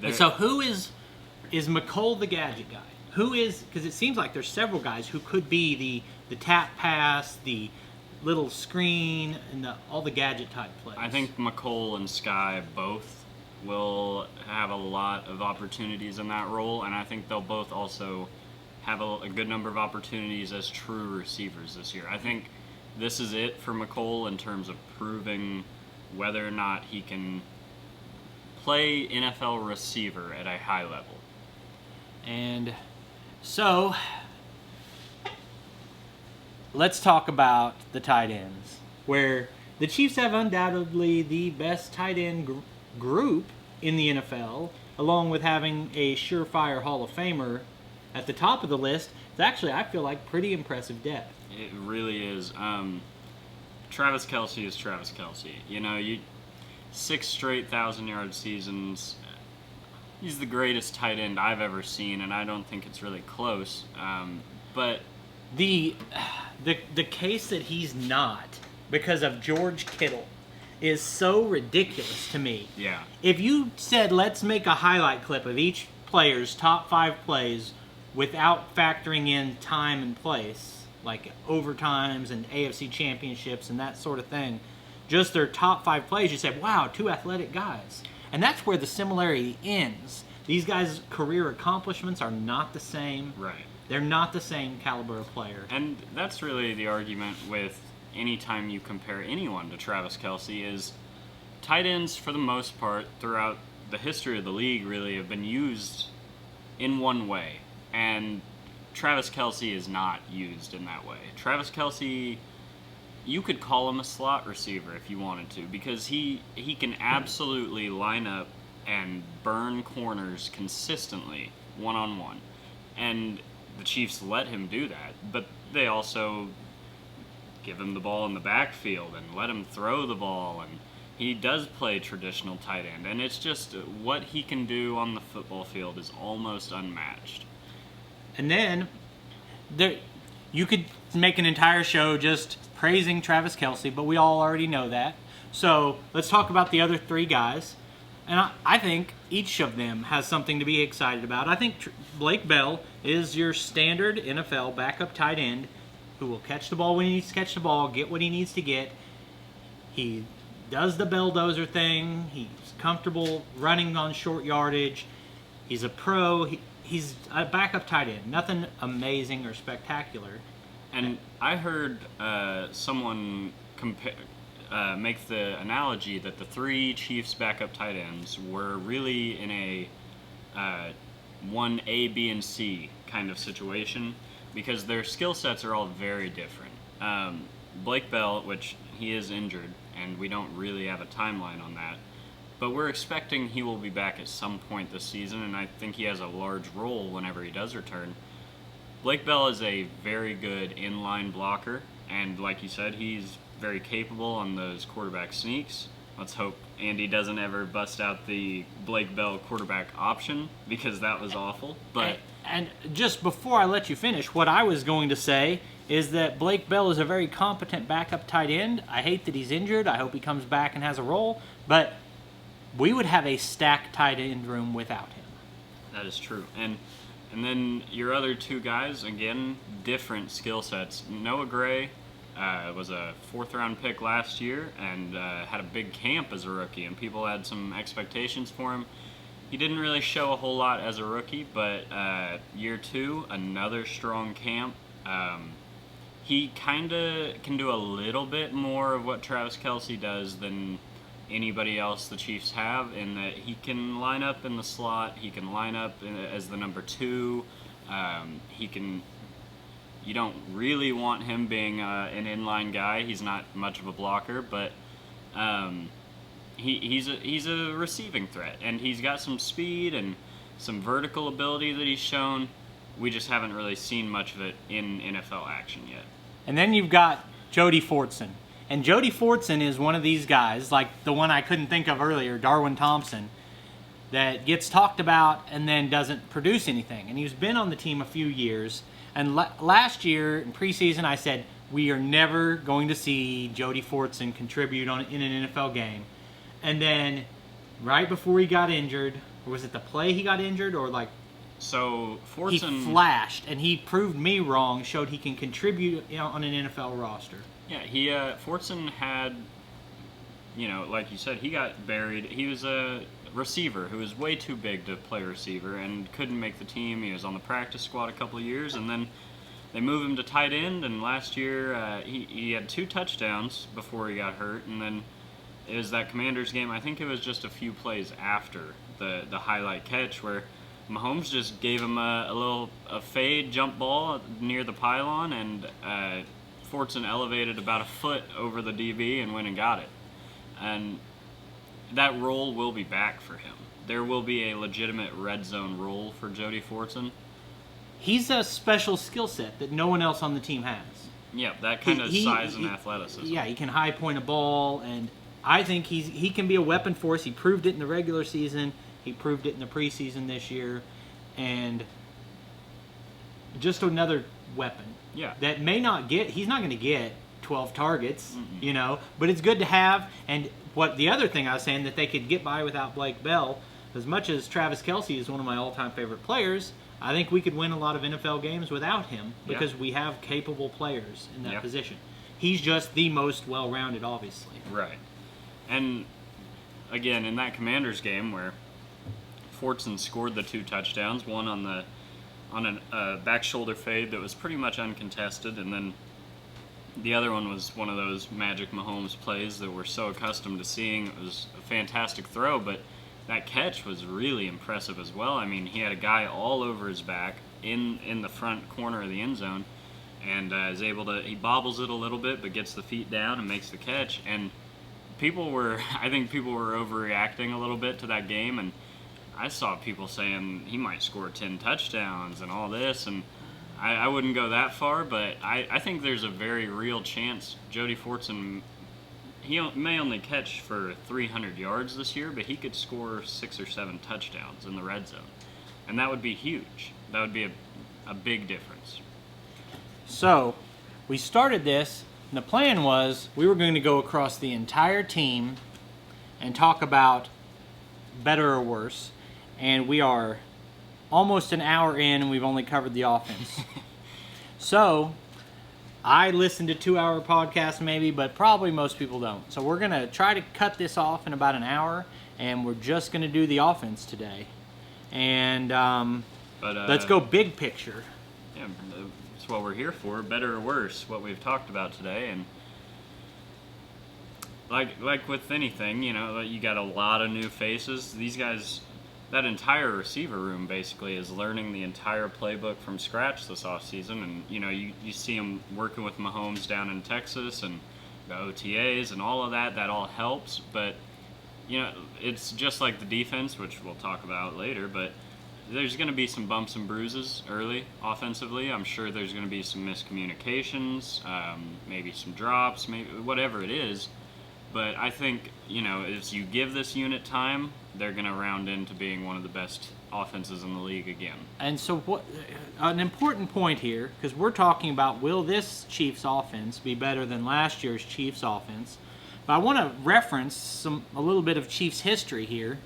[SPEAKER 1] And so who is McCole the gadget guy? Who is, because it seems like there's several guys who could be the tap pass, the little screen, and all the gadget type plays.
[SPEAKER 2] I think McCole and Sky both will have a lot of opportunities in that role, and I think they'll both also have a good number of opportunities as true receivers this year. I think this is it for McCole in terms of proving whether or not he can play NFL receiver at a high level.
[SPEAKER 1] And so, let's talk about the tight ends, where the Chiefs have undoubtedly the best tight end group in the NFL, along with having a surefire Hall of Famer at the top of the list. It's actually, I feel like, pretty impressive depth.
[SPEAKER 2] It really is. Travis Kelce is Travis Kelce. You know, 6 straight 1,000-yard seasons. He's the greatest tight end I've ever seen, and I don't think it's really close. But
[SPEAKER 1] the case that he's not because of George Kittle is so ridiculous to me.
[SPEAKER 2] yeah,
[SPEAKER 1] If you said, let's make a highlight clip of each player's top 5 plays without factoring in time and place, like overtimes and AFC championships and that sort of thing, just their top 5 plays, you say, wow, 2 athletic guys. And that's where the similarity ends. These guys' career accomplishments are not the same.
[SPEAKER 2] right.
[SPEAKER 1] They're not the same caliber of player.
[SPEAKER 2] And that's really the argument with any time you compare anyone to Travis Kelce is tight ends, for the most part, throughout the history of the league, really have been used in one way. And Travis Kelce is not used in that way. Travis Kelce, you could call him a slot receiver if you wanted to, because he can absolutely line up and burn corners consistently one-on-one. And the Chiefs let him do that, but they also give him the ball in the backfield and let him throw the ball, and he does play traditional tight end, and it's just what he can do on the football field is almost unmatched.
[SPEAKER 1] And then you could make an entire show just praising Travis Kelce, but we all already know that. So let's talk about the other 3 guys. And I think each of them has something to be excited about. I think Blake Bell is your standard NFL backup tight end who will catch the ball when he needs to catch the ball, get what he needs to get. He does the belldozer thing. He's comfortable running on short yardage. He's a pro. He's a backup tight end. Nothing amazing or spectacular.
[SPEAKER 2] And I heard someone make the analogy that the 3 Chiefs backup tight ends were really in a one A, B, and C kind of situation, because their skill sets are all very different. Blake Bell, which he is injured, and we don't really have a timeline on that, but we're expecting he will be back at some point this season, and I think he has a large role whenever he does return. Blake Bell is a very good inline blocker, and like you said, he's very capable on those quarterback sneaks. let's hope Andy doesn't ever bust out the Blake Bell quarterback option, because that was awful. But
[SPEAKER 1] and just before I let you finish, what I was going to say is that Blake Bell is a very competent backup tight end. I hate that he's injured. I hope he comes back and has a role. But we would have a stacked tight end room without him.
[SPEAKER 2] that is true. And then your other two guys, again, different skill sets. Noah Gray was a 4th-round pick last year and had a big camp as a rookie, and people had some expectations for him. He didn't really show a whole lot as a rookie, but year 2, another strong camp. He kind of can do a little bit more of what Travis Kelce does than anybody else the Chiefs have, in that he can line up in the slot, he can line up as the number 2, he can... You don't really want him being an inline guy. He's not much of a blocker, but he's a receiving threat, and he's got some speed and some vertical ability that he's shown. We just haven't really seen much of it in NFL action yet.
[SPEAKER 1] And then you've got Jody Fortson. And Jody Fortson is one of these guys, like the one I couldn't think of earlier, Darwin Thompson, that gets talked about and then doesn't produce anything. And he's been on the team a few years. And last year in preseason, I said, we are never going to see Jody Fortson contribute in an NFL game. And then right before he got injured, or was it the play he got injured, or like...
[SPEAKER 2] So Fortson...
[SPEAKER 1] He flashed, and he proved me wrong, showed he can contribute on an NFL roster.
[SPEAKER 2] Yeah, Fortson had, like you said, he got buried. He was a receiver who was way too big to play receiver and couldn't make the team. He was on the practice squad a couple of years, and then they moved him to tight end, and last year he had 2 touchdowns before he got hurt, and then it was that Commanders game. I think it was just a few plays after the highlight catch where Mahomes just gave him a fade jump ball near the pylon, and Fortson elevated about a foot over the DB and went and got it. And that role will be back for him. There will be a legitimate red zone role for Jody Fortson.
[SPEAKER 1] He's a special skill set that no one else on the team has.
[SPEAKER 2] Yeah, that kind of size and athleticism.
[SPEAKER 1] Yeah, he can high point a ball, and I think he can be a weapon for us. He proved it in the regular season. He proved it in the preseason this year. And just another weapon.
[SPEAKER 2] Yeah.
[SPEAKER 1] That may not get, he's not going to get 12 targets, but it's good to have. And what the other thing I was saying, that they could get by without Blake Bell, as much as Travis Kelce is one of my all-time favorite players, I think we could win a lot of NFL games without him because we have capable players in that position. He's just the most well-rounded, obviously.
[SPEAKER 2] Right. And again, in that Commanders game where Fortson scored the 2 touchdowns, one on a back shoulder fade that was pretty much uncontested, and then the other one was one of those magic Mahomes plays that we're so accustomed to seeing. It was a fantastic throw, but that catch was really impressive as well. I mean, he had a guy all over his back in the front corner of the end zone, and is able to, he bobbles it a little bit, but gets the feet down and makes the catch. And I think people were overreacting a little bit to that game, and I saw people saying he might score 10 touchdowns and all this, and I wouldn't go that far, but I think there's a very real chance Jody Fortson, he may only catch for 300 yards this year, but he could score 6 or 7 touchdowns in the red zone, and that would be huge. That would be a big difference.
[SPEAKER 1] So, we started this, and the plan was we were going to go across the entire team and talk about better or worse. And we are almost an hour in, and we've only covered the offense. So, I listen to 2-hour podcasts maybe, but probably most people don't. So we're going to try to cut this off in about an hour, and we're just going to do the offense today. And let's go big picture.
[SPEAKER 2] Yeah, that's what we're here for, better or worse, what we've talked about today. And like with anything, you got a lot of new faces. These guys... That entire receiver room basically is learning the entire playbook from scratch this offseason. And, you see them working with Mahomes down in Texas and the OTAs and all of that. That all helps. But, it's just like the defense, which we'll talk about later. But there's going to be some bumps and bruises early offensively. I'm sure there's going to be some miscommunications, maybe some drops, maybe whatever it is. But I think, as you give this unit time, they're going to round into being one of the best offenses in the league again.
[SPEAKER 1] And so an important point here, because we're talking about will this Chiefs offense be better than last year's Chiefs offense? But I want to reference a little bit of Chiefs history here,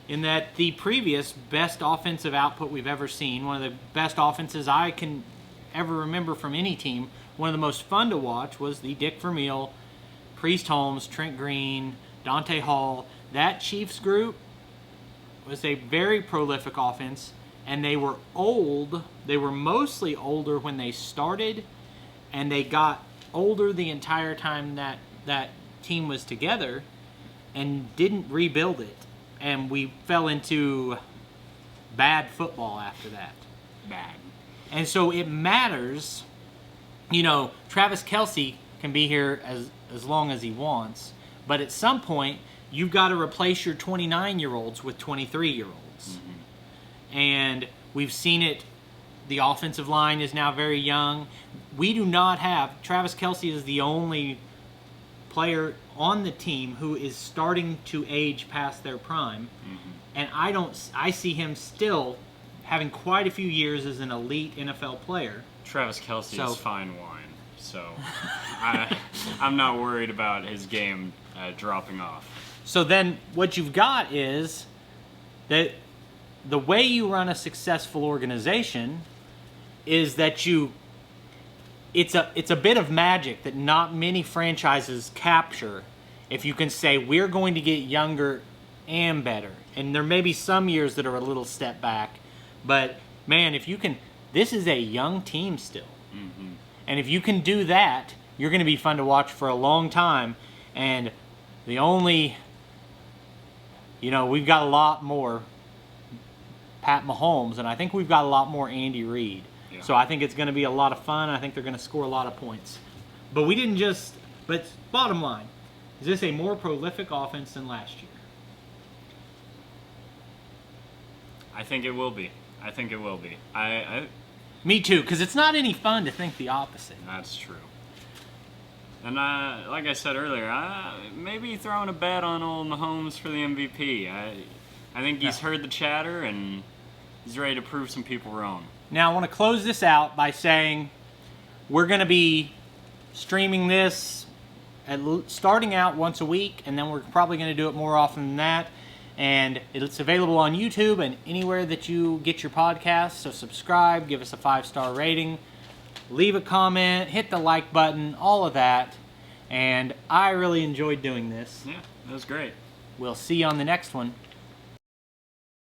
[SPEAKER 1] in that the previous best offensive output we've ever seen, one of the best offenses I can ever remember from any team, one of the most fun to watch, was the Dick Vermeil, Priest Holmes, Trent Green, Dante Hall. That Chiefs group was a very prolific offense, and they were old. They were mostly older when they started, and they got older the entire time that team was together and didn't rebuild it. And we fell into bad football after that.
[SPEAKER 2] Bad.
[SPEAKER 1] And so it matters. Travis Kelce can be here as long as he wants, but at some point, you've got to replace your 29-year-olds with 23-year-olds. Mm-hmm. And we've seen it. The offensive line is now very young. We do not have... Travis Kelce is the only player on the team who is starting to age past their prime. Mm-hmm. And I see him still having quite a few years as an elite NFL player.
[SPEAKER 2] Travis Kelce is fine wine. So I'm not worried about his game dropping off.
[SPEAKER 1] So then what you've got is that the way you run a successful organization is that it's a bit of magic that not many franchises capture. If you can say, we're going to get younger and better. And there may be some years that are a little step back. But, man, this is a young team still. Mm-hmm. And if you can do that, you're going to be fun to watch for a long time. And we've got a lot more Pat Mahomes, and I think we've got a lot more Andy Reid. Yeah. So I think it's going to be a lot of fun. I think they're going to score a lot of points. But bottom line, is this a more prolific offense than last year?
[SPEAKER 2] I think it will be.
[SPEAKER 1] Me too, because it's not any fun to think the opposite.
[SPEAKER 2] That's true. And like I said earlier, maybe throwing a bet on old Mahomes for the MVP. I think he's heard the chatter, and he's ready to prove some people wrong.
[SPEAKER 1] Now, I want to close this out by saying we're going to be streaming this starting out once a week, and then we're probably going to do it more often than that. And it's available on YouTube and anywhere that you get your podcasts. So subscribe, give us a 5-star rating, leave a comment, hit the like button, all of that. And I really enjoyed doing this.
[SPEAKER 2] Yeah, that was great.
[SPEAKER 1] We'll see you on the next one.